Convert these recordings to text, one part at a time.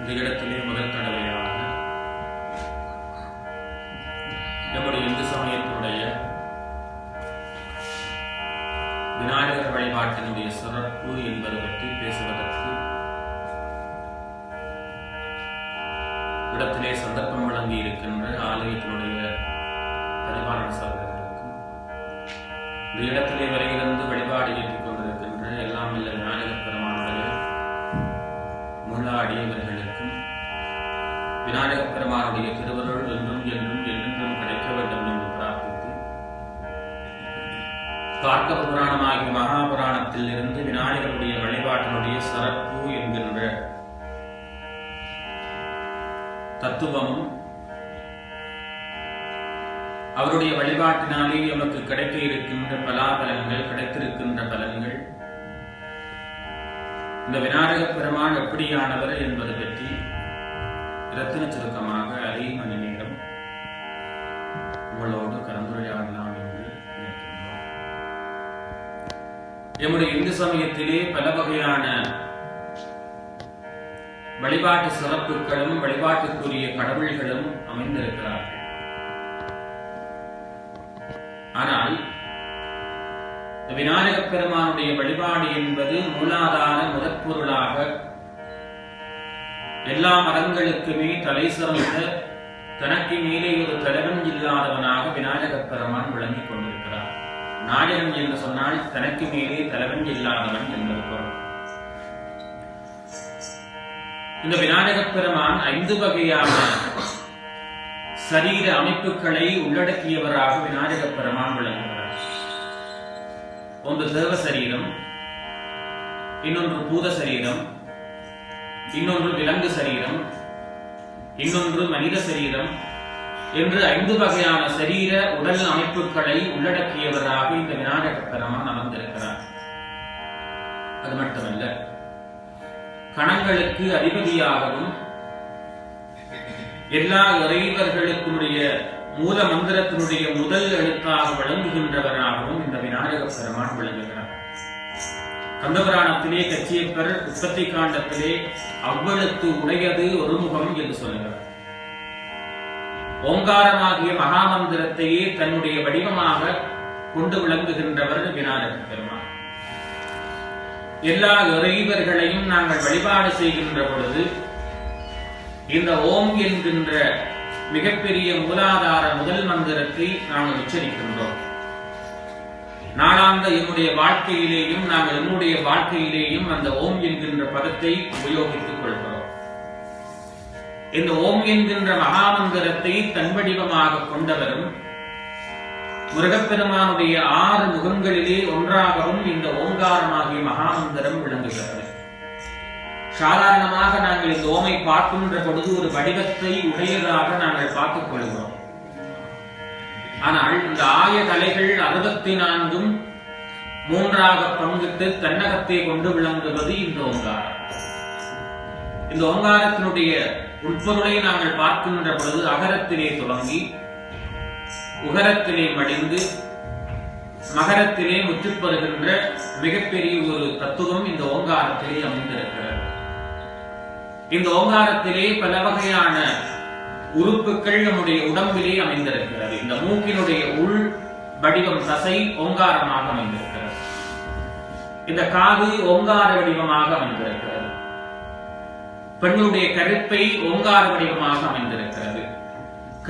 இந்த இடத்திலே முதல் தடவையாக நம்முடைய இந்து சமயத்தினுடைய விநாயகர் வழிபாட்டினுடைய சிறப்பு என்பது பற்றி பேசுவதற்கு இடத்திலே சந்தர்ப்பம் வழங்கி இருக்கின்ற ஆலயத்தினுடைய பரிபாலன சகோதரர்களுக்கும் இந்த இடத்திலே வரையிலிருந்து வழிபாடு ஏற்றிக் கொண்டிருக்கின்ற எல்லாம் இல்ல விநாயகர் பெருமானுடைய முள்ளாடியவர்களுக்கும் விநாயகர் பெருமானுடைய திருவருள் என்றும் என்றும் என்றென்றும் கிடைக்க வேண்டும் என்று பிரார்த்தித்து பார்க்க புராணமாகிய மகாபுராணத்தில் இருந்து விநாயகருடைய வழிபாட்டினுடைய சிறப்பு என்கின்ற தத்துவமும் அவருடைய வழிபாட்டினாலே நமக்கு கிடைக்க இருக்கின்ற பலாபலன்கள், கிடைத்திருக்கின்ற பலன்கள், இந்த விநாயகப் பெருமான் எப்படியானவர் என்பது பற்றி இரத்தின சுருக்கமாக அரை மணி நேரம் உங்களோடு கலந்துரையாடலாம் என்று நினைக்கின்றோம். எம்முடைய இந்து சமயத்திலே பல வகையான வழிபாட்டு சிறப்புகளும் வழிபாட்டுக்குரிய கடவுள்களும் அமைந்திருக்கிறார்கள். ஆனால் விநாயகப் பெருமானுடைய வழிபாடு என்பது மூலாதார முதற்பொருளாக எல்லா மதங்களுக்குமே தலை சிறந்த தனக்கு மேலே ஒரு தலைவன் இல்லாதவனாக விநாயகப் பெருமான் விளங்கிக் கொண்டிருக்கிறார். நாயகன் என்று சொன்னால் தனக்கு மேலே தலைவன் இல்லாதவன் என்பது பொருள். இந்த விநாயகப் பெருமான் 5 வகையான சரீர அமைப்புகளை உள்ளடக்கியவராக விநாயகப் பெருமான் விளங்குகிறார். ஒன்று தேவ சரீரம், இன்னொன்று பூத சரீரம், இன்னொன்று விலங்கு சரீரம், இன்னொன்று மனித சரீரம் என்று 5 வகையான சரீர உடல் அமைப்புகளை உள்ளடக்கியவராக இந்த விநாயகப் பெருமான் அமர்ந்திருக்கிறார். அது மட்டுமல்ல, கணங்களுக்கு அதிபதியாகவும் எல்லா இறைவர்களுக்குடைய மூல மந்திரத்தினுடைய முதல் எழுத்தாக விளங்குகின்றவராகவும் இந்த விநாயகப் பெருமான் விளங்குகிறார். கந்தபுராணத்திலே கச்சியப்பர் உற்பத்தி காண்டத்திலே அவ்வளத்து உடையது ஒரு முகம் என்று சொல்லுகிறார். ஓங்காரமாகிய மகாமந்திரத்தையே தன்னுடைய வடிவமாக கொண்டு விளங்குகின்றவர் விநாயகப் பெருமான். எல்லா இறைவர்களையும் நாங்கள் வழிபாடு செய்கின்ற பொழுது இந்த ஓம் என்கின்ற மிகப்பெரிய மூலாதார முதல் மந்திரத்தை நாங்கள் உச்சரிக்கின்றோம். நாளாந்த என்னுடைய வாழ்க்கையிலேயும் நாங்கள் என்னுடைய வாழ்க்கையிலேயும் அந்த ஓம் என்கின்ற பதத்தை உபயோகித்துக் கொள்கிறோம். இந்த ஓம் என்கின்ற மகாமந்திரத்தை தன் வடிவமாக கொண்டவரும் முருகப்பெருமானுடைய 6 முகங்களிலே ஒன்றாகவும் இந்த ஓங்காரமாகிய மகாமந்திரம் விளங்குகிறது. சாதாரணமாக நாங்கள் இந்த ஓமை பார்க்கின்ற பொழுது ஒரு வடிவத்தை உடையதாக நாங்கள் பார்த்துக் கொள்கிறோம். ஆனால் இந்த ஆயதலைகள் 64 3ஆக பங்கிட்டு தன்னகத்தை கொண்டு விளங்குவது இந்த ஓங்காரம். இந்த ஓங்காரத்தினுடைய உட்பொருளை நாங்கள் பார்க்கின்ற பொழுது அகரத்திலே துவங்கி உகரத்திலே மடிந்து மகரத்திலே முற்றுப்பெறுகின்ற மிகப்பெரிய ஒரு தத்துவம் இந்த ஓங்காரத்திலே அமைந்திருக்கிறது. இந்த ஓங்காரத்திலே பல வகையான உறுப்புகள் நம்முடைய உடம்பிலே அமைந்திருக்கிறது. இந்த மூக்கினுடைய உள் வடிவம் தசை ஓங்காரமாக அமைந்திருக்கிறது. இந்த காது ஓங்கார வடிவமாக அமைந்திருக்கிறது. பெண்ணுடைய கருப்பை ஓங்கார வடிவமாக அமைந்திருக்கிறது.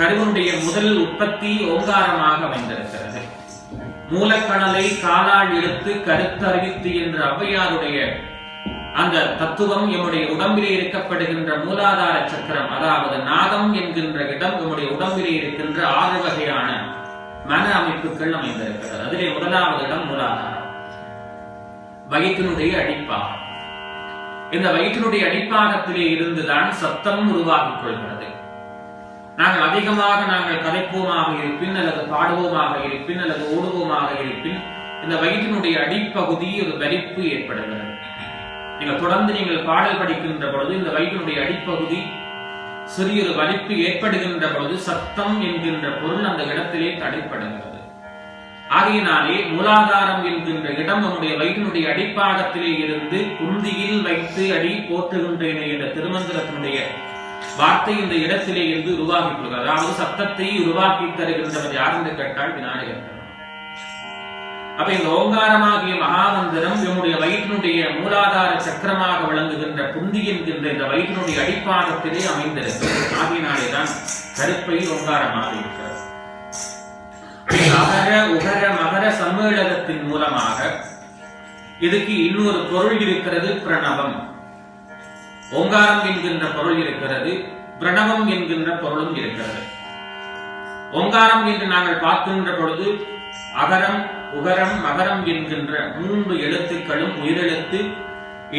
கருவனுடைய முதல் உற்பத்தி ஓங்காரமாக அமைந்திருக்கிறது. மூலக்கணலை காலால் எடுத்து கருத்தறிவித்து என்ற ஔவையாருடைய அந்த தத்துவம் எம்முடைய உடம்பிலே இருக்கப்படுகின்ற மூலாதார சக்கரம், அதாவது நாகம் என்கின்ற இடம் நம்முடைய உடம்பிலே இருக்கின்ற 6 வகையான மன அமைப்புகள் அமைந்திருக்கிறது. அதிலே முதலாவது இடம் மூலாதாரம், வயிற்றினுடைய அடிப்பாகம். இந்த வயிற்றினுடைய அடிப்பாகத்திலே இருந்துதான் சத்தம் உருவாகிக் கொள்கிறது. நாங்கள் அதிகமாக நாங்கள் கதைப்போமாக இருப்பின் அல்லது பாடுவோமாக இருப்பின் அல்லது ஓடுவோமாக இருப்பின் இந்த வயிற்றினுடைய அடிப்பகுதி ஒரு வலிப்பு ஏற்படுகிறது. நீங்கள் தொடர்ந்து நீங்கள் பாடல் படிக்கின்ற பொழுது இந்த வயிற்றினுடைய அடிப்பகுதி சிறியொரு வலிப்பு ஏற்படுகின்ற பொழுது சத்தம் என்கின்ற பொருள் அந்த இடத்திலே தடைப்படுகிறது. ஆகையினாலே மூலாதாரம் என்கின்ற இடம் நம்முடைய வயிற்றினுடைய அடிப்பாகத்திலே இருந்து குந்தியில் வைத்து அடி போற்றுகின்றேனே என்ற திருமந்திரத்தினுடைய வார்த்தை இந்த இடத்திலே இருந்து உருவாக்கிக் கொள்கிறது. அதாவது சத்தத்தை உருவாக்கி தருகின்றவர் யார் என்று கேட்டால் விநாயகர். அப்ப இந்த ஓங்காரமாகிய மகாமந்திரம் நம்முடைய வயிற்றினுடைய மூலாதார சக்கரமாக விளங்குகின்ற புந்தி என்கின்ற இந்த வயிற்றினுடைய அடிப்பாகத்திலே அமைந்திருக்கிறது. ஆகையினாலேதான் கருப்பை ஓங்காரமாக இருக்கிறது. அகர உகர மகர சம்மேளனத்தின் மூலமாக இதுக்கு இன்னொரு பொருள் இருக்கிறது, பிரணவம். ஓங்காரம் என்கின்ற பொருள் இருக்கிறது, பிரணவம் என்கின்ற பொருளும் இருக்கிறது. ஓங்காரம் என்று நாங்கள் பார்க்கின்ற பொழுது அகரம் உகரம் மகரம் என்கின்ற 3 எழுத்துக்களும் உயிரெழுத்து,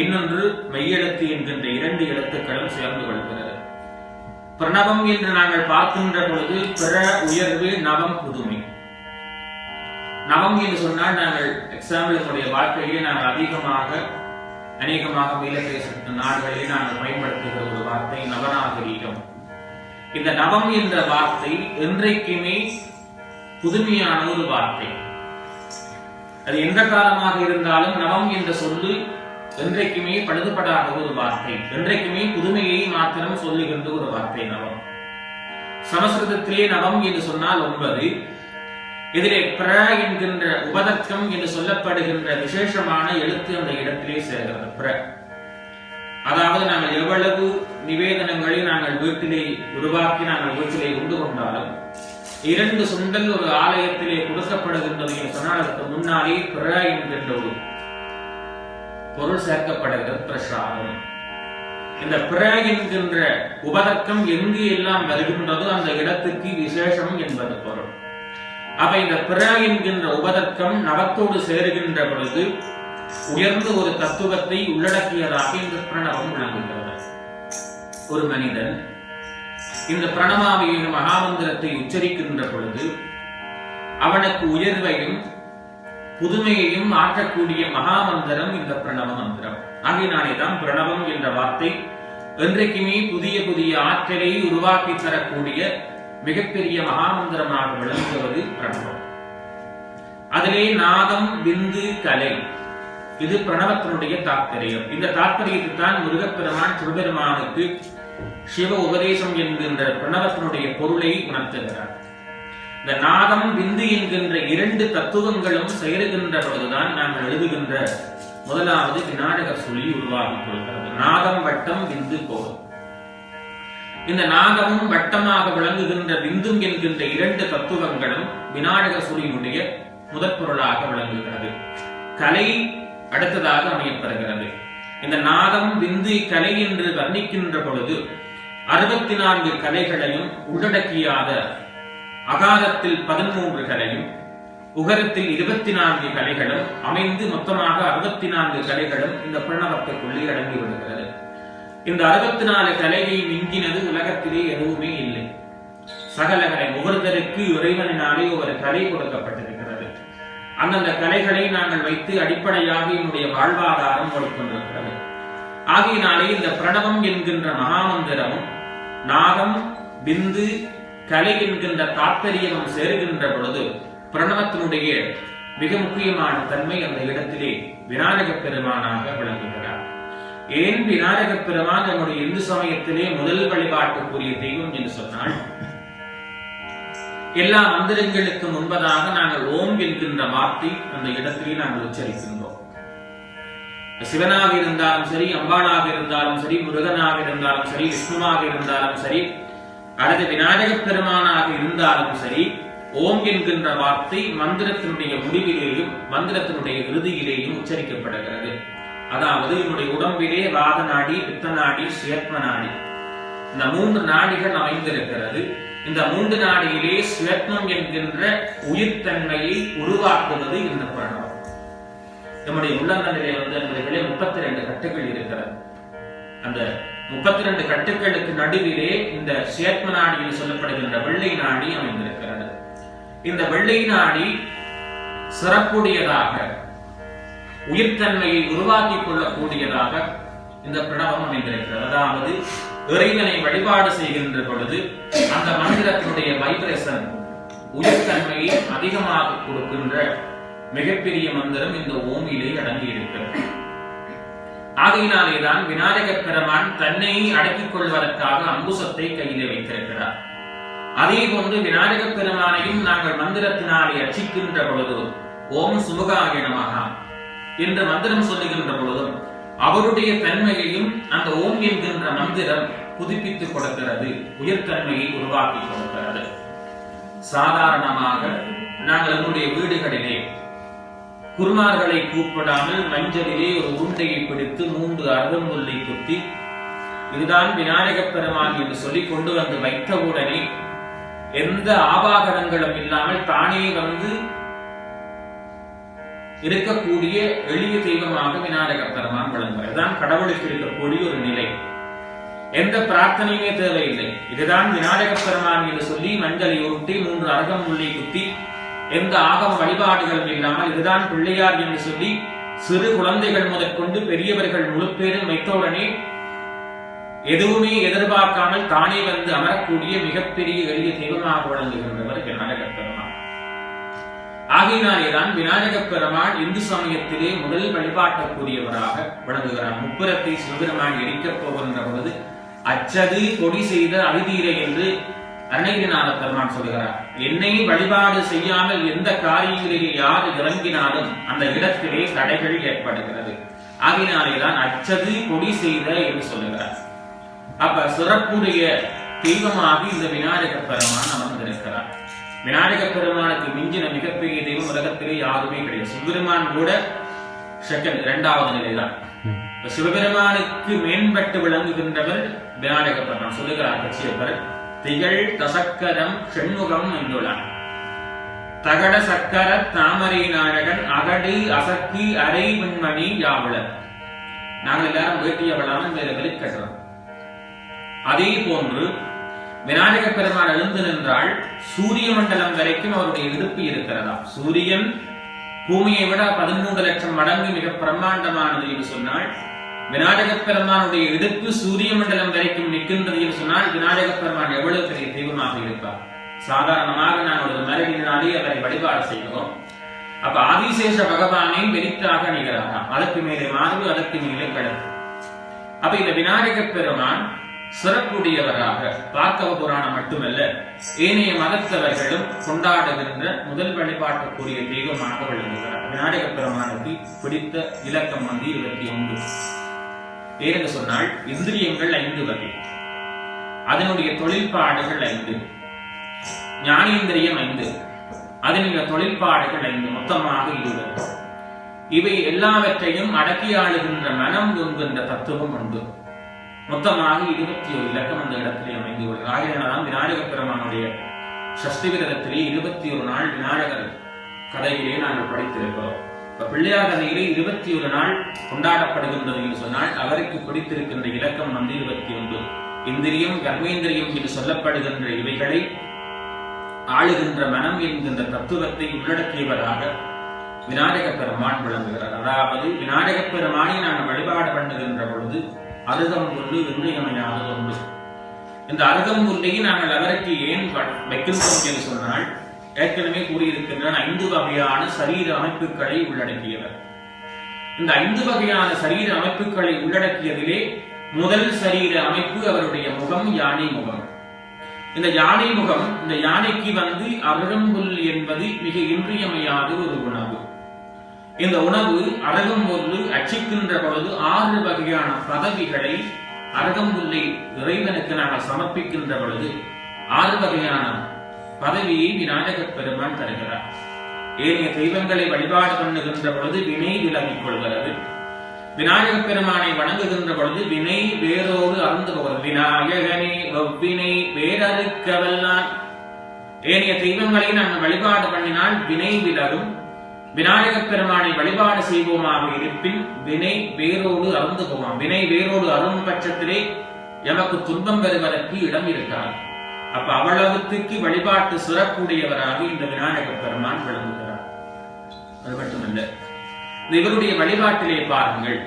இன்னொன்று மெய்யெழுத்து என்கின்ற 2 எழுத்துக்களும் சேர்ந்து கொள்கிறது. பிரணவம் என்று நாங்கள் பார்க்கின்ற பொழுது பிற உயர்வு நவம் புதுமை. நவம் என்று சொன்னால் நாங்கள் எக்ஸாம்பிளுடைய வாழ்க்கையிலே நாங்கள் அநேகமாக மேலதேச நாடுகளிலே நாங்கள் பயன்படுத்துகிற ஒரு வார்த்தை நவநாகரீகம். இந்த நவம் என்ற வார்த்தை என்றைக்குமே புதுமையான ஒரு வார்த்தை. அது எந்த காலமாக இருந்தாலும் நவம் என்ற சொல்லு என்றைக்குமே பழுதுபடாத ஒரு வார்த்தை, என்றைக்குமே புதுமையை மாத்திரம் சொல்லுகின்ற ஒரு வார்த்தை நவம். சமஸ்கிருதத்திலே நவம் என்று சொன்னால் 9. இதிலே பிர என்கின்ற உபதக்கம் என்று சொல்லப்படுகின்ற விசேஷமான எழுத்து அந்த இடத்திலே சேர்கிறது. பிர அதாவது நாங்கள் எவ்வளவு நிவேதனங்களை நாங்கள் வீட்டிலே உருவாக்கி நாங்கள் வீட்டிலே உண்டு கொண்டாலும் 2 சுண்டல் ஒரு ஆலயத்திலே கொடுக்கப்படுகின்றது என்று சொன்னால் அதற்கு முன்னாலே பிர என்கின்ற ஒரு பொருள் சேர்க்கப்படுகிறது, பிரசாதம். இந்த பிர என்கின்ற உபதக்கம் எங்கு எல்லாம் வருகின்றதோ அந்த இடத்துக்கு விசேஷம் என்பது பொருள். அப்ப இந்த பிர என்கின்ற உபதக்கம் நவத்தோடு சேருகின்ற பொழுது உயர்ந்த ஒரு தத்துவத்தை உள்ளடக்கியதாக இந்த பிரணவம் விளங்குகிறது. ஒரு மனிதன் இந்த பிரணவாவிய மகாமந்திரத்தை உச்சரிக்கின்ற பொழுது அவனுக்கு உயர்வையும் புதுமையையும் ஆற்றக்கூடிய மகாமந்திரம் இந்த பிரணவ மந்திரம். ஆகையினாலேதான் பிரணவம் என்ற வார்த்தை என்றைக்குமே புதிய புதிய ஆற்றலை உருவாக்கி தரக்கூடிய மிகப்பெரிய மகாமந்திரமாக விளங்குவது பிரணவம். அதிலே நாதம் விந்து கலை, இது பிரணவத்தினுடைய தாற்பயம். இந்த தாற்பயத்தை தான் முருகப்பெருமான் சிவபெருமானுக்கு சிவ உபதேசம் என்கின்ற பிரணவத்தினுடைய பொருளை உணர்த்துகிறார். இந்த நாதம் விந்து என்கின்ற 2 தத்துவங்களும் சேருகின்ற பொழுதுதான் நாங்கள் எழுதுகின்ற முதலாவது விநாயகர் சொல்லி உருவாகிக் கொள்கிறது. நாதம் வட்டம் விந்து கோல். இந்த நாதமும் வட்டமாக விளங்குகின்ற விந்தும் என்கின்ற 2 தத்துவங்களும் விநாயகர் சொல்லினுடைய முதற் பொருளாக விளங்குகிறது. கலை அடுத்ததாக அமையப்படுகிறது. இந்த நாதம் விந்து கலை என்று வர்ணிக்கின்ற பொழுது 64 கலைகளையும் உள்ளடக்கியாத அகாரத்தில் 13 கலையும் உகரத்தில் 24 கலைகளும் அமைந்து மொத்தமாக 64 கலைகளும் இந்த பிரணவத்துக்குள்ளே அடங்கி விடுகிறது. இந்த 64 கலையை மிஞ்சினது உலகத்திலே எதுவுமே இல்லை. சகல கலை ஒவ்வொருத்தருக்கு இறைவனினாலே ஒரு கலை கொடுக்கப்பட்டிருக்கிறது. அந்தந்த கலைகளை நாங்கள் வைத்து அடிப்படையாக என்னுடைய வாழ்வாதாரம் கொடுக்கின்றது. ஆகையினாலே இந்த பிரணவம் என்கின்ற மகாமந்திரமும் நாதம் பிந்து கலை என்கின்ற தாற்பயமும் சேருகின்ற பொழுது பிரணவத்தினுடைய மிக முக்கியமான தன்மை அந்த இடத்திலே விநாயக பெருமானாக விளங்குகிறார். ஏன் விநாயக பெருமான் நம்முடைய இந்து சமயத்திலே முதல் வழிபாட்டுக்குரிய தெய்வம் என்று சொன்னால், எல்லா மந்திரங்களுக்கு முன்பதாக நாங்கள் ஓம் என்கின்ற வார்த்தை அந்த இடத்திலே நாங்கள் உச்சரிக்கின்றோம். சிவனாக இருந்தாலும் சரி, அம்பாளாக இருந்தாலும் சரி, முருகனாக இருந்தாலும் சரி, விஷ்ணுவாக இருந்தாலும் சரி, அல்லது விநாயக பெருமானாக இருந்தாலும் சரி, ஓம் என்கின்ற வார்த்தை மந்திரத்தினுடைய முடிவிலேயும் மந்திரத்தினுடைய இறுதியிலேயும் உச்சரிக்கப்படுகிறது. அதாவது என்னுடைய உடம்பிலே வாத நாடி, பித்த நாடி, சுயத்ம நாடி, இந்த 3 நாடிகள் அமைந்திருக்கிறது. இந்த 3 நாடியிலே சுயத்மம் என்கின்ற உயிர்த்தன்மையை உருவாக்குவது இந்த பிரணவம். நம்முடைய உள்ளங்களிலே என்பதிலே 32 கட்டுகள் இருக்கிறது. அந்த 32 கட்டுகளுக்கு நடுவிலே இந்த சுயத்ம நாடி என்று சொல்லப்படுகின்ற வெள்ளை நாடி அமைந்திருக்கிறது. இந்த வெள்ளை நாடி சிறப்புடையதாக உயிர்த்தன்மையை உருவாக்கிக் கொள்ளக்கூடியதாக இந்த பிரணவம் அமைந்திருக்கிறது. அதாவது இறைவனை வழிபாடு செய்கின்ற பொழுது அந்த மந்திரத்தினுடைய வைப்ரேஷன் உயர்தன்மையை அதிகமாக கொடுக்கின்ற மிகப்பெரிய மந்திரம் இந்த ஓமிலே அடங்கி இருக்கிறது. ஆகையினாலேதான் விநாயக பெருமான் தன்னை அடக்கிக் கொள்வதற்காக அங்குசத்தை கையிலே வைத்திருக்கிறார். அதே போன்று விநாயக பெருமானையும் நாங்கள் மந்திரத்தினாலே அர்ச்சிக்கின்ற பொழுது ஓம் சுமுகாய நமஹ என்ற மந்திரம் சொல்லுகின்ற பொழுதும் அவருடைய தன்மையையும் அந்த ஓம் என்கின்ற மந்திரம் புதுப்பித்துக் கொடுக்கிறது, உயர்தன்மையை உருவாக்கி கொடுக்கிறது. சாதாரணமாக நாங்கள் நம்முடைய வீடுகளிலே குருமார்களை கூப்பிடாமல் மஞ்சளிலே ஒரு உருண்டையை பிடித்து 3 அருகம்புல்லை குத்தி இதுதான் விநாயக பெருமான் என்று சொல்லி கொண்டு வந்து வைத்தவுடனே எந்த ஆபாகரங்களும் இல்லாமல் தானே வந்து இருக்கக்கூடிய எளிய தெய்வமாக விநாயக பெருமான் விளங்குவார். இதுதான் கடவுளுக்கு இருக்கக்கூடிய ஒரு நிலை. எந்த பிரார்த்தனையுமே தேவையில்லை. இதுதான் விநாயக பெருமான் என்று சொல்லி மஞ்சளை உருட்டி 3 அருகம்புல்லை குத்தி எந்த ஆகம வழிபாடுகளும் இல்லாமல் இதுதான் பிள்ளையார் என்று சொல்லி சிறு குழந்தைகள் முதற்கொண்டு பெரியவர்கள் முழு பேரும் வைத்தவுடனே எதுவுமே எதிர்பார்க்காமல் தானே வந்து அமரக்கூடிய மிகப்பெரிய எளிய தெய்வமாக விளங்குகின்றவர் விநாயக பெருமான். ஆகையினாலேதான் விநாயக பெருமான் இந்து சமயத்திலே முதல் வழிபாட்டக்கூடியவராக விளங்குகிறார். முப்புரத்தை சிவபெருமான் எரிக்கப் போகின்ற பொழுது அச்சது கொடி செய்த அரிதீரை என்று அருணகிரிநாத பெருமான் சொல்கிறார். என்னை வழிபாடு செய்யாமல் எந்த காரியங்களிலே யார் இறங்கினாலும் அந்த இடத்திலே தடைகள் ஏற்படுகிறது. ஆகினாலேதான் அச்சது கொடி செய்த என்று சொல்லுகிறார். அப்ப சிறப்புடைய தெய்வமாக இந்த விநாயக பெருமான் அமர்ந்திருக்கிறார். விநாயக பெருமானுக்கு மிஞ்சின மிகப்பெரிய தெய்வம் உலகத்திலே யாருமே கிடையாது. சிவபெருமான் கூட செகண்ட் 2வது நிலைதான். சிவபெருமானுக்கு மேம்பட்டு விளங்குகின்றவர் விநாயக பெருமான். சொல்லுகிறார் கட்சியவர் திகழ் தசக்கரம் செண்முகம் என்றுள்ளார். தகட சக்கர தாமரை நாயகன் அகடு அசக்கி அரை விண்மணி யாவுளர். நாங்கள் எல்லாரும் வேட்டியவளாமல் வேற வெளிக்கட்டுறோம். அதே போன்று விநாயக பெருமான் எழுந்து நின்றால் சூரிய மண்டலம் வரைக்கும் அவருடைய இடுப்பு இருக்கிறதா. சூரியன் பூமியை விட 13 லட்சம் மடங்கு மிக பிரம்மாண்டமானது என்று சொன்னால் விநாயக பெருமானுடைய இடுப்பு சூரிய மண்டலம் வரைக்கும் நிற்கின்றது என்று சொன்னால் விநாயக பெருமான் எவ்வளவு பெரிய தெய்வமாக இருப்பார். சாதாரணமாக நாங்கள் ஒரு மரபினாலே அவரை வழிபாடு செய்கிறோம். அப்ப ஆதிசேஷ பகவானே வெளித்தாக நிகழலாம். அதற்கு மேலே மார்பு, அதற்கு மேலே கடல். அப்ப இந்த விநாயக பெருமான் சிறப்புடையவராக பார்க்கவ புராணம் மட்டுமல்ல ஏனைய மதத்தவர்களும் கொண்டாடுகின்ற முதல் வழிபாட்டுக்குரிய தெய்வமாக விளங்குகிறார். விநாயக பெருமானுக்கு பிடித்த இலக்கம் 21. ஏன்னு சொன்னால் இந்திரியங்கள் 5 வகை, அதனுடைய தொழில்பாடுகள் 5, ஞானேந்திரியம் 5, அதனுடைய தொழில்பாடுகள் 5, மொத்தமாக 20. இவை எல்லாவற்றையும் அடக்கி ஆளுகின்ற மனம் என்கின்ற தத்துவம் உண்டு. மொத்தமாக 21 இலக்கம் அந்த இடத்திலே அமைந்து கொள்கிறது. ஆகையினால்தான் விநாயக பெருமானுடைய சஷ்டி விரதத்திலே 21 நாள் விநாயகர் கதையிலே நாங்கள் படித்திருக்கிறோம். இப்ப பிள்ளையார் கதையிலே 21 நாள் கொண்டாடப்படுகின்றது என்று சொன்னால் அவருக்கு பிடித்திருக்கின்ற இலக்கம் 21. இந்திரியம் கர்மேந்திரியம் என்று சொல்லப்படுகின்ற இவைகளை ஆளுகின்ற மனம் என்கின்ற தத்துவத்தை உள்ளடக்கியவராக விநாயக பெருமான் விளங்குகிறார். அதாவது விநாயக பெருமானை நாங்கள் வழிபாடு பண்ணுகின்ற பொழுது அருகம்புல்லு இன்றியமையாத ஒன்று. இந்த அருகம்புல்லை நாங்கள் அவருக்கு ஏன் வைக்கின்றோம் என்று சொன்னால் ஏற்கனவே கூறியிருக்கின்ற 5 வகையான சரீர அமைப்புகளை உள்ளடக்கியவர். இந்த 5 வகையான சரீர அமைப்புகளை உள்ளடக்கியதிலே முதல் சரீர அமைப்பு அவருடைய முகம், யானை முகம். இந்த யானை முகம், இந்த யானைக்கு அருகம்புல் என்பது மிக இன்றியமையாத ஒரு உணவு. இந்த உணவு அருகம்புல்லு அச்சிக்கின்ற பொழுது 6 வகையான பதவிகளை அருகம்புல்லை இறைவனுக்கு நாங்கள் சமர்ப்பிக்கின்ற பொழுது 6 வகையான பதவியை விநாயக பெருமான் தருகிறார். ஏனைய தெய்வங்களை வழிபாடு பண்ணுகின்ற பொழுது வினை விலகிக் கொள்கிறது. விநாயக பெருமானை வணங்குகின்ற பொழுது வினை வேரோடு அறந்து போகிறது. விநாயகனே வெவ்வினை வேறறுக்கவல்லான். ஏனைய தெய்வங்களை நாங்கள் வழிபாடு பண்ணினால் வினை விலகும். விநாயக பெருமானை வழிபாடு செய்வோமாக இருப்பின் வினை வேரோடு அறந்து போவோம். வினை வேரோடு அருண் பட்சத்திலே எமக்கு துன்பம் பெறுவதற்கு இடம் இருக்காது. அப்ப அவ்வளவுக்கு வழிபாட்டு சிறப்புடையவராக இந்த விநாயக பெருமான் விளங்குகிறார். அது மட்டுமல்ல, இவருடைய வழிபாட்டிலே பாருங்கள்,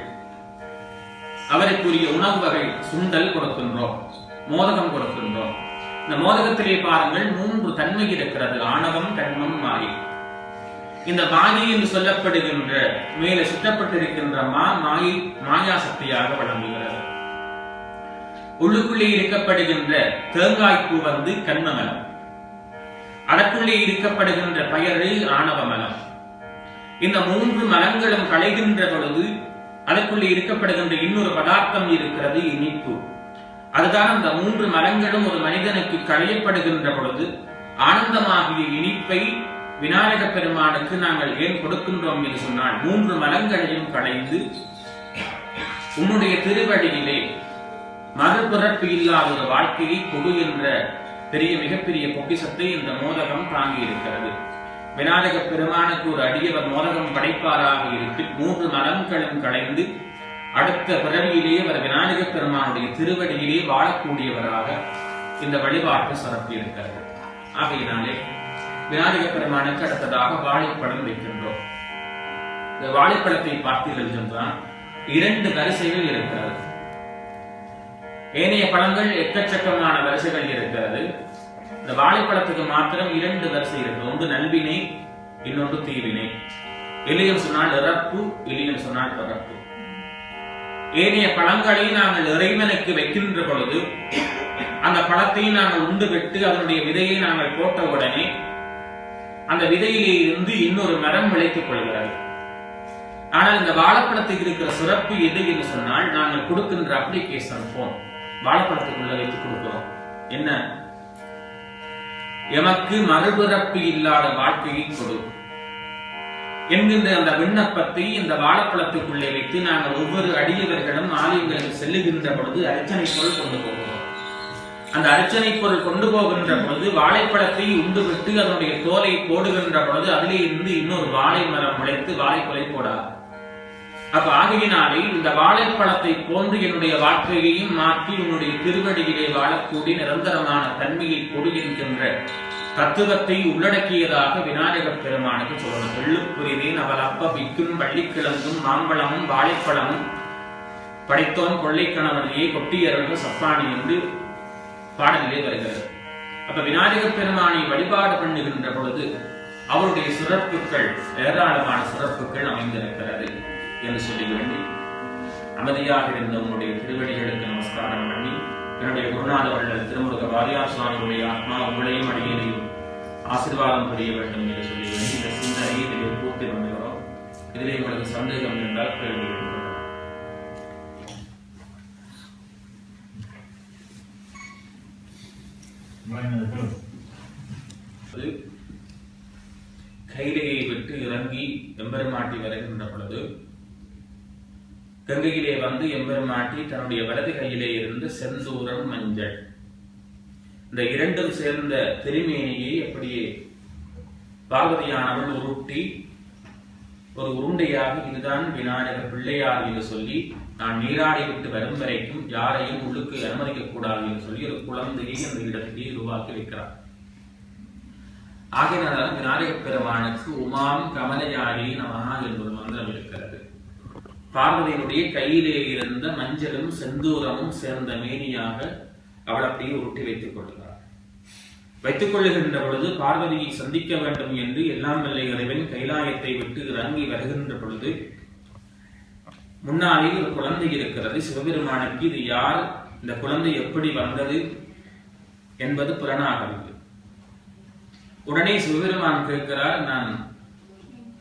அவருக்குரிய உணவு வகை சுண்டல் கொடுக்கின்றோம், மோதகம் கொடுக்கின்றோம். இந்த மோதகத்திலே பாருங்கள் 3 தன்மை இருக்கிறது. ஆணவம், கண்மம், மாயை. இந்த மாயை என்று சொல்லப்படுகின்ற மேலே சுற்றப்பட்டிருக்கின்ற மாயா சக்தியாக வழங்குகிறது. உள்ளுக்குள்ளே இருக்கப்படுகின்ற தேங்காய்ப்பூ கண்மமலம், அதற்குள்ளே இருக்கப்படுகின்ற பயறு ஆணவ மலம். இந்த 3 மலங்களும் களைகின்ற பொழுது அதற்குள்ளே இருக்கப்படுகின்ற இன்னொரு பதார்த்தம் இருக்கிறது, இனிப்பு. அதுதான் அந்த 3 மலங்களும் ஒரு மனிதனுக்கு களையப்படுகின்ற பொழுது ஆனந்தமாகிய இனிப்பை விநாயக பெருமானுக்கு நாங்கள் ஏன் கொடுக்கின்றோம் என்று சொன்னால், 3 மலங்களையும் களைந்து உன்னுடைய திருவடியிலே மறுபிறப்பு இல்லாத ஒரு வாழ்க்கையை கொடு என்ற மிகப்பெரிய பொக்கிஷத்தை இந்த மோதகம் தாங்கி இருக்கிறது. விநாயக பெருமானுக்கு ஒரு அடியவர் மோதகம் படைப்பாராக இருப்பின் 3 மலங்களும் களைந்து அடுத்த பிறவியிலேயே அவர் விநாயக பெருமானுடைய திருவடியிலே வாழக்கூடியவராக இந்த வழிபாட்டு சிறப்பு இருக்கிறது. ஆகையினாலே விநாயக பெருமானுக்கு அடுத்ததாக வாழைப்பழம் வைக்கின்றோம். இந்த வாழைப்பழத்தை பார்த்தீர்கள் என்றால் 2 வரிசைகள் இருக்கிறது. ஏனைய பழங்கள் எக்கச்சக்கமான வரிசைகள் இருக்கிறது. இந்த வாழைப்பழத்துக்கு மாத்திரம் 2 வரிசை இருக்கிறது. ஒன்று நல்வினை, இன்னொன்று தீவினை. எளியன் சொன்னால் இறப்பு, எளியன் சொன்னால் பிறப்பு. ஏனைய பழங்களை நாங்கள் இறைவனுக்கு வைக்கின்ற பொழுது அந்த பழத்தை நாங்கள் உண்டு விட்டு அதனுடைய விதையை நாங்கள் போட்ட உடனே அந்த விதையிலே இருந்து இன்னொரு மரம் விளைத்துக் கொள்கிறது. ஆனால் இந்த வாழைப்பழத்துக்கு இருக்கிற சிறப்பு எது என்று சொன்னால், நாங்கள் கொடுக்கின்ற அப்ளிகேஷன் போன் வாழைப்பழத்துக்குள்ள வைத்து கொடுக்கிறோம். என்ன? எமக்கு மறுபிறப்பு இல்லாத வாழ்க்கையை கொடு என்கின்ற அந்த விண்ணப்பத்தை இந்த வாழைப்பழத்துக்குள்ளே வைத்து நாங்கள் ஒவ்வொரு அடியவர்களும் ஆலயங்களுக்கு செல்லுகின்ற பொழுது அர்ச்சனை பொருள் கொண்டு போகிறோம். அந்த அர்ச்சனை பொருள் கொண்டு போகின்ற பொழுது வாழைப்பழத்தை உண்டு விட்டு அதனுடைய தோலை போடுகின்ற பொழுது அதிலே இருந்து இன்னொரு வாழை மரம் முளைத்து வாழைப்பழை போடாது. அப்ப ஆகையினாலே இந்த வாழைப்பழத்தை போன்று என்னுடைய வாழ்க்கையையும் மாற்றி உன்னுடைய திருவடியிலே வாழக்கூடிய நிரந்தரமான தன்மையை கொடு என்கின்ற தத்துவத்தை உள்ளடக்கியதாக விநாயக பெருமானுக்கு சொல்லணும். எள்ளுப்புரிதேன் அவள் அப்ப விக்கும் வள்ளிக்கிழங்கும் மாம்பழமும் வாழைப்பழமும் படைத்தோன் கொள்ளைக்கணவனையே கொட்டியர்கள் சப்பானி என்று பாடலிலே வருகிறது. அப்ப விநாயக பெருமானை வழிபாடு பண்ணுகின்ற பொழுது அவருடைய சிறப்புகள், ஏராளமான சிறப்புகள் அமைந்திருக்கிறது என்று சொல்லி வேண்டி அமைதியாக இருந்த உங்களுடைய திருவடிகளுக்கு நமஸ்காரம் பண்ணி, என்னுடைய குருநாதர்கள் திருமுருக வாரியார் சுவாமியுடைய ஆத்மா உங்களையும் அடியையும் ஆசீர்வாதம் புரிய வேண்டும் என்று சொல்லி வேண்டி இந்த சிந்தனையை இதிலே பூர்த்தி பண்ணுகிறோம். இதிலே உங்களுக்கு சந்தேகம் இருந்தால் கேள்வி கைலையை விட்டு இறங்கி எம்பெருமாட்டி வருகின்ற பொழுது கங்கையிலே எம்பெருமாட்டி தன்னுடைய வலது கையிலே இருந்து செந்தூரம், மஞ்சள் இந்த 2ம் சேர்ந்த திருமேனியை அப்படியே பார்வதியானவள் உருட்டி ஒரு உருண்டையாக இதுதான் விநாயக பிள்ளையார் என்று சொல்லி நான் நீராடி விட்டு வரும் வரைக்கும் யாரையும் உள்ளுக்கு அனுமதிக்க கூடாது என்று சொல்லி ஒரு குழந்தையை அந்த இடத்திலே உருவாக்கி வைக்கிறார். ஆகையினால் விநாயக பெருமானுக்கு உமாம் கமலயாரி நமஹா என்பது மந்திரம் இருக்கிறது. பார்வதியினுடைய கையிலே இருந்த மஞ்சளும் செந்தூரமும் சேர்ந்த மேனியாக அவள் அப்படியே உருட்டி வைத்துக் கொள்கிறார். வைத்துக் கொள்ளுகின்ற பொழுது பார்வதியை சந்திக்க வேண்டும் என்று எல்லாம் வல்ல இறைவன் கைலாயத்தை விட்டு இறங்கி வருகின்ற பொழுது முன்னாலே ஒரு குழந்தை இருக்கிறது. சிவபெருமானுக்கு இது யார், இந்த குழந்தை எப்படி வந்தது என்பது புலனாகவில்லை. உடனே சிவபெருமான் கேட்கிறார், நான்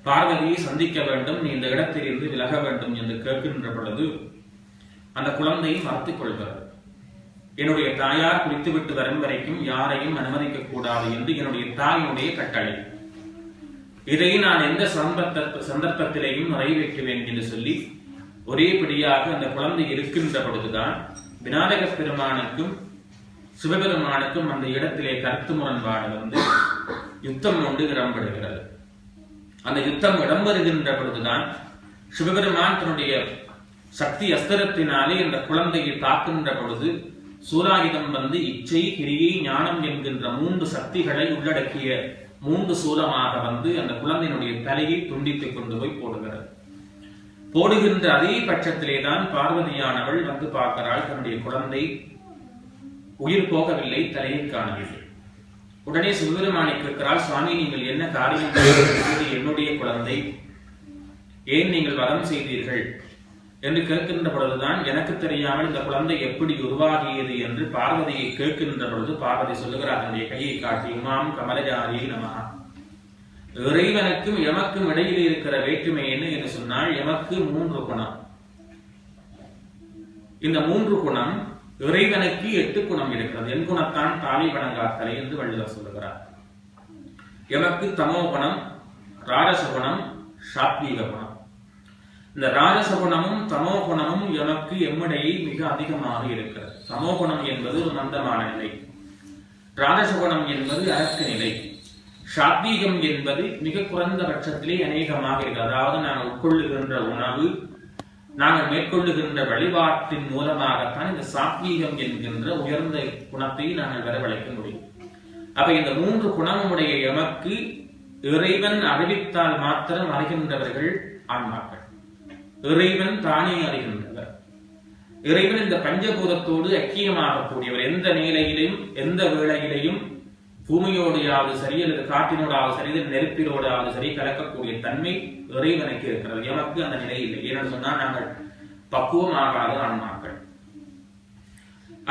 பார்வதியை சந்திக்க வேண்டும், நீ இந்த இடத்தில் இருந்து விலக வேண்டும் என்று கேட்கின்ற பொழுது அந்த குழந்தையை மறுத்துக் கொள்கிறார். என்னுடைய தாயார் குளித்துவிட்டு வரும் வரைக்கும் யாரையும் அனுமதிக்க கூடாது என்று என்னுடைய தாயினுடைய கட்டளை. இதை நான் எந்த சந்தர்ப்பத்திலேயும் நிறைவேற்றுவேன் என்று சொல்லி ஒரே பிடியாக அந்த குழந்தை இருக்கின்ற பொழுதுதான் விநாயக பெருமானுக்கும் சிவபெருமானுக்கும் அந்த இடத்திலே கருத்து முரண்பாடு யுத்தம் ஒன்று இடம்பெறுகிறது. அந்த யுத்தம் இடம்பெறுகின்ற பொழுதுதான் சிவபெருமான் தன்னுடைய சக்தி அஸ்திரத்தினாலே அந்த குழந்தையை தாக்குகின்ற பொழுது சூலாயுதம் இச்சை, கிரியை, ஞானம் என்கின்ற 3 சக்திகளை உள்ளடக்கிய 3 சூலமாக அந்த குழந்தையினுடைய தலையை துண்டித்துக் கொண்டு போய் போடுகிறது. போடுகின்ற அதே பட்சத்திலே தான் பார்வதியானவள் பார்க்கிறாள், தன்னுடைய குழந்தை உயிர் போகவில்லை, தலையை காணவில்லை. உடனே சிவபெருமானை கேட்கிறார், சுவாமி நீங்கள் என்ன காரியம் என்னுடைய குழந்தை, ஏன் நீங்கள் வதம் செய்தீர்கள் என்று கேட்கின்ற பொழுதுதான் எனக்கு தெரியாமல் இந்த குழந்தை எப்படி உருவாகியது என்று பார்வதியை கேட்கின்ற பொழுது பார்வதி சொல்லுகிறார், தன்னுடைய கையை காட்டி, உமாம் கமலஜாரியை நமஹா. இறைவனுக்கும் எமக்கும் இடையில் இருக்கிற வேற்றுமை என்ன என்று சொன்னால், எமக்கு 3 குணம். இந்த 3 குணம், இறைவனுக்கு 8 குணம் இருக்கிறது. என் குணத்தான் தாலி வணங்காத்தலை என்று வள்ளுவர் சொல்லுகிறார். எமக்கு தமோ குணம், ராஜச குணம், சாத்வீக குணம். இந்த ராஜச குணமும் தமோ குணமும் எமக்கு எம்மிடையே மிக அதிகமாக இருக்கிறது. தமோ குணம் என்பது ஒரு மந்தமான நிலை, ராஜச குணம் என்பது அரக்க நிலை, சாத்வீகம் என்பது மிக குறைந்த பட்சத்திலே அநேகமாக இருக்கிறது. அதாவது நாங்கள் உட்கொள்ளுகின்ற உணவு, நாங்கள் மேற்கொள்ளுகின்ற வழிபாட்டின் மூலமாகத்தான் இந்த சாத்வீகம் என்கின்ற உயர்ந்த குணத்தை நாங்கள் வரவழைக்க முடியும். அப்ப இந்த 3 குணமுடைய எமக்கு இறைவன் அறிவித்தால் மாத்திரம் அறிகின்றவர்கள் ஆன்மாக்கள். இறைவன் தானே அறிகின்றவர். இறைவன் இந்த பஞ்சபூதத்தோடு ஐக்கியமாக கூடியவர். எந்த நிலையிலும் எந்த வேளையிலையும் பூமியோடையாவது சரி அல்லது காட்டினோடாவது சரி நெருப்பிலோடாவது சரி கலக்கக்கூடிய தன்மை இறைவனுக்கு இருக்கிறது. எமக்கு அந்த நிலை இல்லை. ஏன்னு சொன்னால் நாங்கள் பக்குவமாகாத ஆன்மாக்கள்.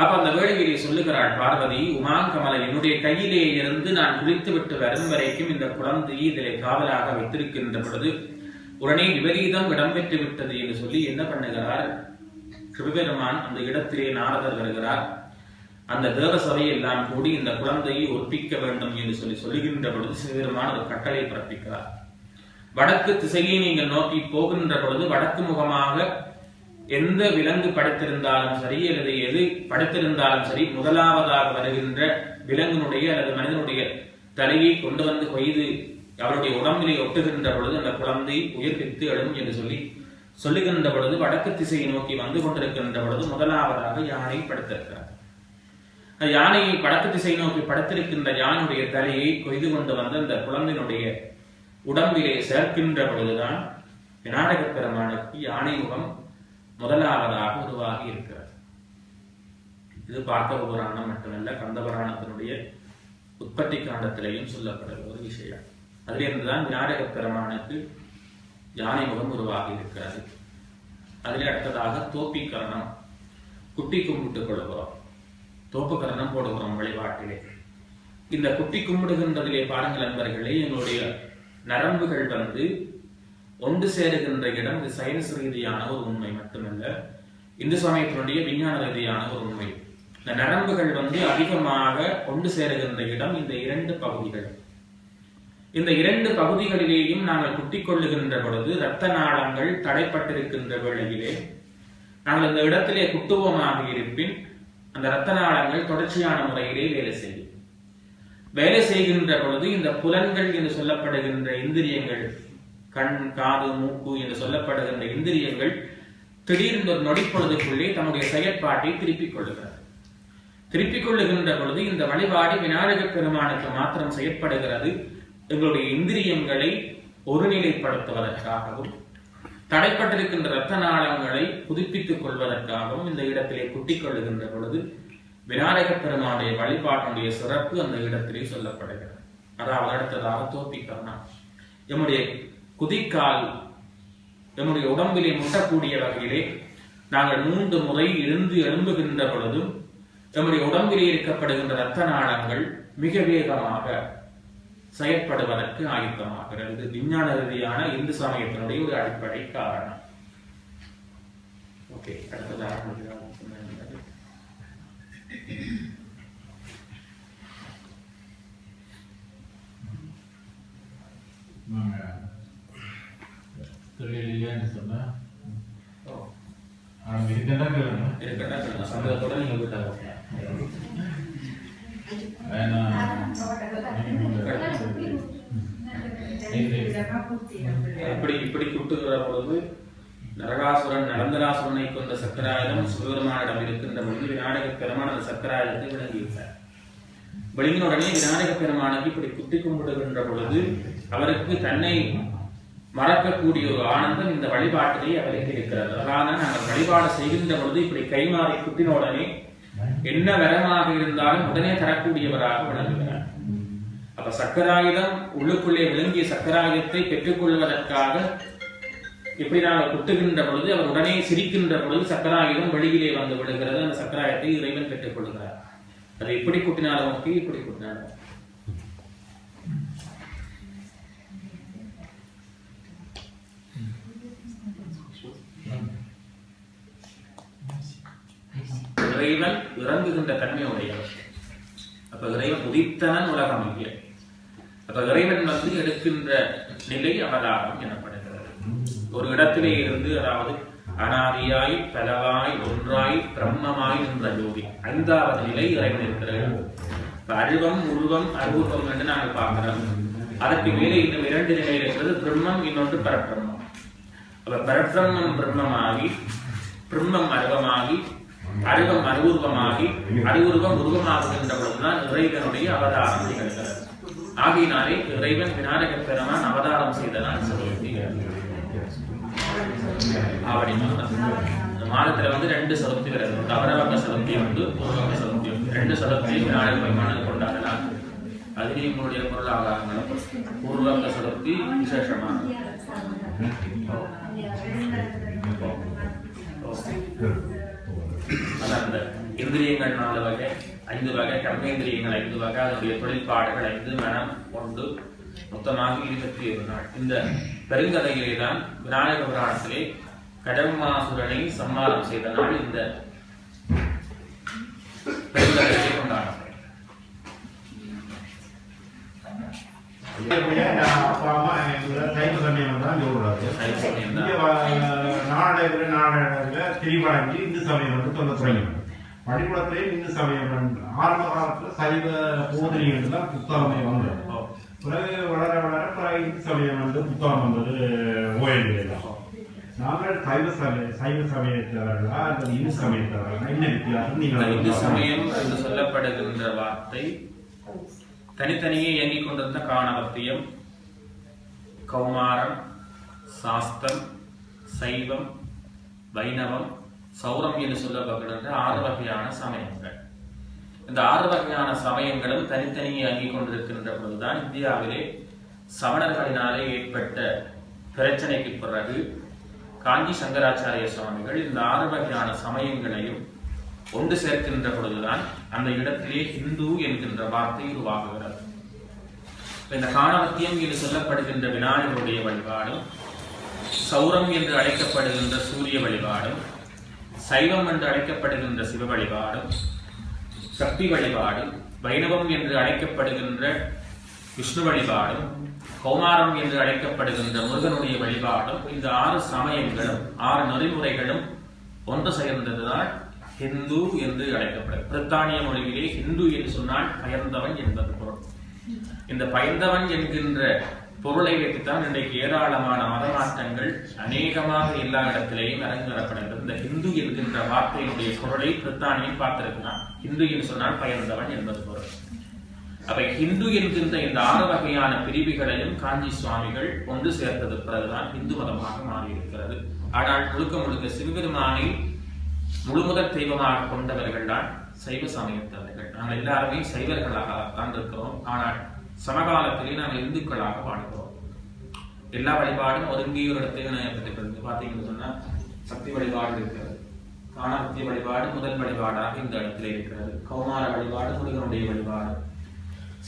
அப்ப அந்த வேளையிலே சொல்லுகிறாள் பார்வதி, உமாங் கமலை, என்னுடைய கையிலே இருந்து நான் குளித்து விட்டு வரும் வரைக்கும் இந்த குழந்தையை இதிலே காவலாக வைத்திருக்கின்ற பொழுது உடனே விபரீதம் இடம்பெற்று விட்டது என்று சொல்லி என்ன பண்ணுகிறார் சிவபெருமான்? அந்த இடத்திலே நாரதர் வருகிறார். அந்த தேவ சபையை எல்லாம் கூடி இந்த குழந்தையை ஒப்பிக்க வேண்டும் என்று சொல்லுகின்ற பொழுது சிவபெருமான் ஒரு கட்டளை பிறப்பிக்கிறார். வடக்கு திசையை நீங்கள் நோக்கி போகின்ற பொழுது வடக்கு முகமாக எந்த விலங்கு படைத்திருந்தாலும் சரி அல்லது எது படைத்திருந்தாலும் சரி, முதலாவதாக வருகின்ற விலங்கினுடைய அல்லது மனிதனுடைய தலையை கொண்டு வந்து கொய்து அவருடைய உடம்பிலே ஒட்டுகின்ற பொழுது அந்த குழந்தை உயிர்ப்பித்து எழும் என்று சொல்லுகின்ற பொழுது வடக்கு திசையை நோக்கி வந்து கொண்டிருக்கின்ற பொழுது முதலாவதாக யானை படுத்திருக்கிறார். யானையை வடக்கு திசை நோக்கி படுத்திருக்கின்ற யானுடைய தலையை கொய்து கொண்டு வந்து அந்த குழந்தையினுடைய உடம்பிலே சேர்க்கின்ற பொழுதுதான் விநாயக பெருமானுக்கு யானை முகம் முதலாவதாக உருவாகி இருக்கிறது. இது பார்க்க புராணம் மட்டுமல்ல, கந்த புராணத்தினுடைய உற்பத்தி காண்டத்திலேயும் சொல்லப்படுகிற ஒரு விஷயம். அதிலிருந்துதான் விநாயக பெருமானுக்கு யானை முகம் உருவாகி இருக்கிறது. அதிலே அடுத்ததாக தோப்பிக்கரணம், குட்டி கும்பிட்டுக் கொள்கிறோம், தோப்புக்கரணம் போடுகிறோம் வழிபாட்டிலே. இந்த குட்டி கும்பிடுகின்றதிலே பாருங்கள் நண்பர்களே, எங்களுடைய நரம்புகள் வந்து ஒன்று சேருகின்ற இடம் இது சயின்ஸ் ரீதியான ஒரு உண்மை மட்டுமல்ல, இந்து சமயத்தினுடைய விஞ்ஞான ரீதியான ஒரு உண்மை. இந்த நரம்புகள் வந்து அதிகமாக ஒன்று சேருகின்ற இடம் இந்த 2 பகுதிகள். இந்த 2 பகுதிகளிலேயும் நாங்கள் குட்டிக் கொள்ளுகின்ற பொழுது இரத்த நாளங்கள் தடைப்பட்டிருக்கின்ற வேளையிலே நாங்கள் இந்த இடத்திலே குட்டுவோமாக இருப்பின் அந்த இரத்த நாளங்கள் தொடர்ச்சியான முறையிலே வேலை செய்கின்ற பொழுது இந்த புலன்கள் என்று சொல்லப்படுகின்ற இந்திரியங்கள், கண், காது, மூக்கு என்று சொல்லப்படுகின்ற இந்திரியங்கள் திடீர்னு ஒரு நொடிப்பொழுதுக்குள்ளே தன்னுடைய செயற்பாட்டை திருப்பிக் கொள்ளுகின்ற பொழுது இந்த வழிபாடு விநாயக பெருமானுக்கு மாத்திரம் செயற்படுகிறது. எங்களுடைய இந்திரியங்களை ஒருநிலைப்படுத்துவதற்காகவும் தடைப்பட்டிருக்கின்ற இரத்த நாளங்களை புதுப்பித்துக் கொள்வதற்காகவும் இந்த இடத்திலே குட்டிக் கொள்ளுகின்ற பொழுது விநாயக பெருமானுடைய வழிபாட்டுடைய சிறப்பு அந்த இடத்திலே சொல்லப்படுகிறது. அதாவது அடுத்ததாக தோப்பிக்கரணம், எம்முடைய குதிக்கால் நம்முடைய உடம்பிலே முட்டக்கூடிய வகையிலே நாங்கள் 3 முறை எழும்புகின்ற பொழுதும் நம்முடைய உடம்பிலே இருக்கப்படுகின்ற இரத்த நாளங்கள் மிக வேகமாக செயற்படுவதற்கு ஆயத்தமாகிறது. இது விஞ்ஞான ரீதியான இந்து சமயத்தினுடைய ஒரு அடிப்படை காரணம். ஓகே, அடுத்ததாக இப்படி கூட்டுகிற பொழுது நரகாசுரன் நரந்தராசுரனை கொண்ட சக்கராயுதம் சிவபெருமானிடம் இருக்கின்ற பொழுது விநாயக பெருமான் அந்த சக்கராயுதத்தை விளங்கிவிட்டார். விளங்கின உடனே விநாயக பெருமானுக்கு இப்படி குத்தி கும்பிடுகின்ற பொழுது அவருக்கு தன்னை மறக்கக்கூடிய ஒரு ஆனந்தம் இந்த வழிபாட்டிலே அவருக்கு இருக்கிறது. அதனால நாங்கள் வழிபாடு செய்கின்ற பொழுது இப்படி கைமாறி குத்தின உடனே என்ன வரமாக இருந்தாலும் உடனே தரக்கூடியவராக விளங்குகிறார். அப்ப சக்கராயுதம் உள்ளுக்குள்ளே விளங்கிய சக்கராயுதத்தை பெற்றுக்கொள்வதற்காக இப்படி நாங்கள் குட்டுகின்ற பொழுது அவர் உடனே சிரிக்கின்ற பொழுது சக்கராயுதம் வெளியிலே வந்து விடுகிறது. அந்த சக்கராயத்தை இறைவன் பெற்றுக் கொள்கிறார். அதை எப்படி குட்டினாலும் ஓகே, இப்படி குட்டினாலும் இறைவன் இறங்குகின்ற தன்மையுடையவர். அப்ப இறைவன் உதித்தனன் உலகம் இல்லை. அப்ப இறைவன் வந்து எடுக்கின்ற நிலை அவதாரம் எனப்படுகிறது. ஒரு இடத்திலே இருந்து, அதாவது அனாதியாய் பலவாய் ஒன்றாய் பிரம்மமாய் நின்ற ஜோதி, ஐந்தாவது நிலை இறைவன் இருக்கிறது. அருவம் உருவம் அருவம் என்று நாங்கள் பார்க்கிறோம். அதற்கு மேலே இன்னும் 2 நிலை இருக்கிறது, பிரம்மம், இன்னொன்று பரபிரம்மம். அப்ப பரபிரம்மம் பிரம்மமாகி, பிரம்மம் அருவமாகி, அருவம் அருவுருவமாகி, அருவுருவம் உருவமாகுகின்ற பொழுதுதான் இறைவனுடைய அவதாரம் நிகழ்கிறது. ஆகையினாலே இறைவன் விநாயக பெருமான் அவதாரம் செய்தனால் சதுர்த்தி ஆவணி மாதத்துல வந்து 2 சதுர்த்தி வருது. அவரவங்க சதுர்த்தி உண்டு, பூர்வங்க சதுர்த்தி உண்டு. 2 சதுர்த்தியும் விநாயக பெருமான் கொண்டாடலாம். அதிலே உங்களுடைய பொருளாதாரங்களும் பூர்வங்க சதுர்த்தி விசேஷமான அந்த இந்திரியங்கள் 4 வகை, 5 வகை கர்மேந்திரியங்கள் 5 வகை, அதனுடைய தொழிற்பாடுகள் 5, மனம் 1, மொத்தமாக 21 நாள். இந்த பெருங்கதையிலே தான் விநாயக புராணத்திலே கடம்மாசுரனை சம்மாரம் செய்த நாள் இந்த பெருங்கதையை கொண்டாடப்படும். அப்பா அம்மா சைவ சமயம் தான் நாடகத்துல திரிவழங்கி இந்து சமயம் வந்து சொல்ல தொடங்கினாங்க. பள்ளிக்கூடத்திலே இந்து சமயம் ஆரம்ப காலத்துல சைவ போதனைகள் தான் புத்தகமே வந்தது. பிறகு வளர வளர பிறகு இந்து சமயம் வந்து புத்தகம் வந்தது ஓய்வு. நாங்கள் சைவ சமயத்தவர்களா அல்லது இந்து சமயத்தவர்களா, என்ன வித்தியாசம்? நீங்கள் இந்து சமயம் என்று சொல்லப்படுகின்ற வார்த்தை தனித்தனியே இயங்கிக் கொண்டிருந்த காணவத்தியம், கௌமாரம், சாஸ்திரம், சைவம், வைணவம், சௌரம் என்று சொல்லப்படுகின்ற 6 வகையான சமயங்கள். இந்த 6 வகையான சமயங்களும் தனித்தனியே இயங்கிக் கொண்டிருக்கின்ற பொழுதுதான் இந்தியாவிலே சமணர்களினாலே ஏற்பட்ட பிரச்சனைக்கு பிறகு காஞ்சி சங்கராச்சாரிய சுவாமிகள் இந்த 6 வகையான சமயங்களையும் ஒன்று சேர்க்கின்ற பொழுதுதான் அந்த இடத்திலே ஹிந்து என்கின்ற வார்த்தை உருவாகுகிறது. இந்த காணவத்தியம் என்று சொல்லப்படுகின்ற விநாயகருடைய வழிபாடும், சௌரம் என்று அழைக்கப்படுகின்ற சூரிய வழிபாடும், சைவம் என்று அழைக்கப்படுகின்ற சிவ வழிபாடும், சக்தி வழிபாடும், வைணவம் என்று அழைக்கப்படுகின்ற விஷ்ணு வழிபாடும், கௌமாரம் என்று அழைக்கப்படுகின்ற முருகனுடைய வழிபாடும், இந்த 6 சமயங்களும் 6 நெறிமுறைகளும் ஒன்று சேர்ந்ததுதான் ஹிந்து என்று அழைக்கப்படும். பிரித்தானிய மொழியிலே ஹிந்து என்று சொன்னால் பயந்தவன் என்பது பொருள். இந்த பயந்தவன் என்கின்ற பொருளை வைத்துத்தான் இன்றைக்கு ஏராளமான மதமாற்றங்கள் அநேகமாக எல்லா இடத்திலேயும் அரங்கேறப்படுகிறது. இந்த ஹிந்து என்கின்ற வார்த்தையினுடைய பொருளை பிரித்தானியில் பார்த்திருக்கிறான். ஹிந்து என்று சொன்னால் பயந்தவன் என்பது பொருள். அவை ஹிந்து என்கின்ற இந்த 6 வகையான பிரிவுகளையும் காஞ்சி சுவாமிகள் ஒன்று சேர்த்தது பிறகுதான் இந்து மதமாக மாறியிருக்கிறது. ஆனால் முழுக்க சிவபெருமானை முழுமுதற் தெய்வமாக கொண்டவர்கள் தான் சைவ சமயத்தவர்கள். நாங்கள் எல்லாருமே சைவர்களாக தான் இருக்கிறோம். ஆனால் சமகாலத்திலே நாங்கள் இந்துக்களாக வாழ்கிறோம். எல்லா வழிபாடும் ஒருங்கிய ஒரு இடத்தை இணையப்பட்டிருக்கிறது. பார்த்தீங்கன்னு சொன்னா சக்தி வழிபாடு இருக்கிறது, காணவத்திய வழிபாடு முதல் வழிபாடாக இந்த இடத்திலே இருக்கிறது, கௌமார வழிபாடு முருகனுடைய வழிபாடு,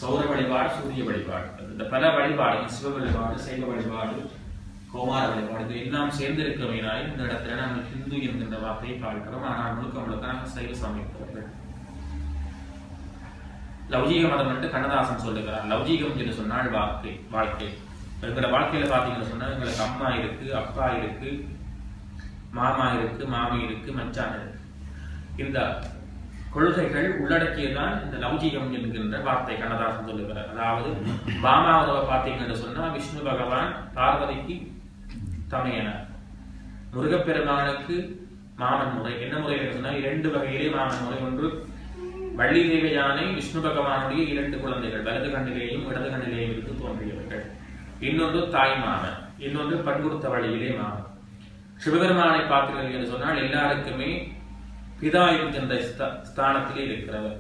சௌர வழிபாடு சூரிய வழிபாடு, இந்த பல வழிபாடு, சிவ வழிபாடு, சைவ வழிபாடு, கௌமார வழிபாடு, இது எல்லாம் சேர்ந்திருக்கிறவையினாலே இந்த இடத்துல நாங்கள் ஹிந்து என்கின்ற வார்த்தையை பார்க்கிறோம். ஆனால் முழுக்க நாங்கள் சைவ சமயத்தவர்கள். லௌகீக மதம் என்று கண்ணதாசன் சொல்லுகிறார். லௌகீகம் என்று சொன்னால் வாழ்க்கை. எங்களோட வாழ்க்கையில பாத்தீங்கன்னு சொன்னா எங்களுக்கு அம்மா இருக்கு, அப்பா இருக்கு, மாமா இருக்கு, மாமி இருக்கு, மச்சான் இருக்கு. இந்த கொள்கைகள் உள்ளடக்கியதான் இந்த லௌகீகம் என்கின்ற வார்த்தை கண்ணதாசன் சொல்லுகிறார். அதாவது பாமா உறவை பார்த்தீங்கன்னு சொன்னா விஷ்ணு பகவான் பார்வதிக்கு தமையனார், முருகப்பெருமானுக்கு மாமன் முறை. என்ன முறை சொன்னா 2 வகையிலே மாமன் முறை. ஒன்று வள்ளி தேவி யானை விஷ்ணு பகவானுடைய 2 குழந்தைகள், வலது கண்ணிலேயும் இடது கண்ணிலேயும் இருந்து தோன்றியவர்கள். இன்னொன்று தாய் மாமன், இன்னொன்று பண்புறுத்த வழியிலே மாமன். சிவபெருமானை பார்த்தீர்கள் என்று சொன்னால் எல்லாருக்குமே பிதா என்கின்ற ஸ்தானத்திலே இருக்கிறவர்.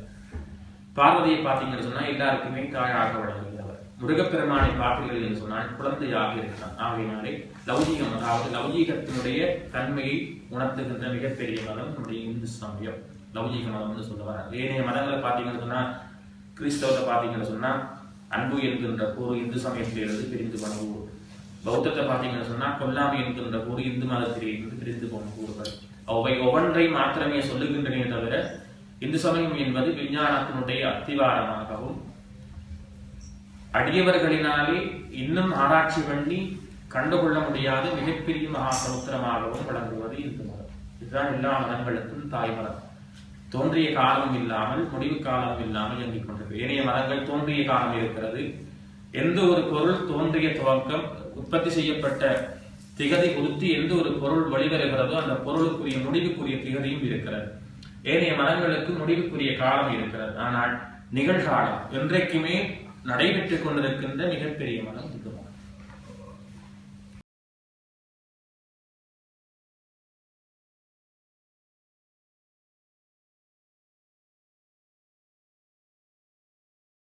பார்வதியை பார்த்தீங்கன்னு சொன்னா எல்லாருக்குமே தாயாக வழங்குகிறவர். முருகப்பெருமானை பார்த்தீர்கள் என்று சொன்னால் குழந்தையாக இருக்கிறார். ஆகையினாலே லௌகீகம், அதாவது லௌகீகத்தினுடைய தன்மையை உணர்த்துகின்ற மிகப்பெரிய மதம் நம்முடைய இந்து சமயம், லௌகீக மதம் என்று சொல்ல வர. ஏனைய மதங்களை பார்த்தீங்கன்னு சொன்னா, கிறிஸ்தவத்தை பார்த்தீங்கன்னு சொன்னா அன்பு என்கின்ற கூறு இந்து சமயத்திலிருந்து பிரிந்து போன கூறு. பௌத்தத்தை பார்த்தீங்கன்னு சொன்னா கொல்லாமை என்கின்ற கூறு இந்து மதத்திலிருந்து பிரிந்து போன கூறுகள். அவை ஒவ்வொன்றை மாத்திரமே சொல்லுகின்றனே தவிர இந்து சமயம் என்பது விஞ்ஞானத்தினுடைய அத்திவாரமாகவும் அடியவர்களினாலே இன்னும் ஆராய்ச்சி பண்ணி கண்டுகொள்ள முடியாத மிகப்பெரிய மகா சமுத்திரமாகவும் வழங்குவது இந்து மதம். இதுதான் எல்லா மதங்களுக்கும் தாய் மதம். தோன்றிய காலம் இல்லாமல் முடிவு காலம் இல்லாமல் இயங்கிக் கொண்டது. ஏனைய மதங்கள் தோன்றிய காலம் இருக்கிறது. எந்த ஒரு பொருள் தோன்றிய துவக்கம், உற்பத்தி செய்யப்பட்ட திகதி குறித்து எந்த ஒரு பொருள் வெளிவருகிறதோ அந்த பொருளுக்குரிய முடிவுக்குரிய திகதியும் இருக்கிறது. ஏனைய மதங்களுக்கு முடிவுக்குரிய காலம் இருக்கிறது. ஆனால் நிகழ்காலம் என்றைக்குமே நடைபெற்றுக் கொண்டிருக்கின்ற மிகப்பெரிய மதம் இந்து மதம்.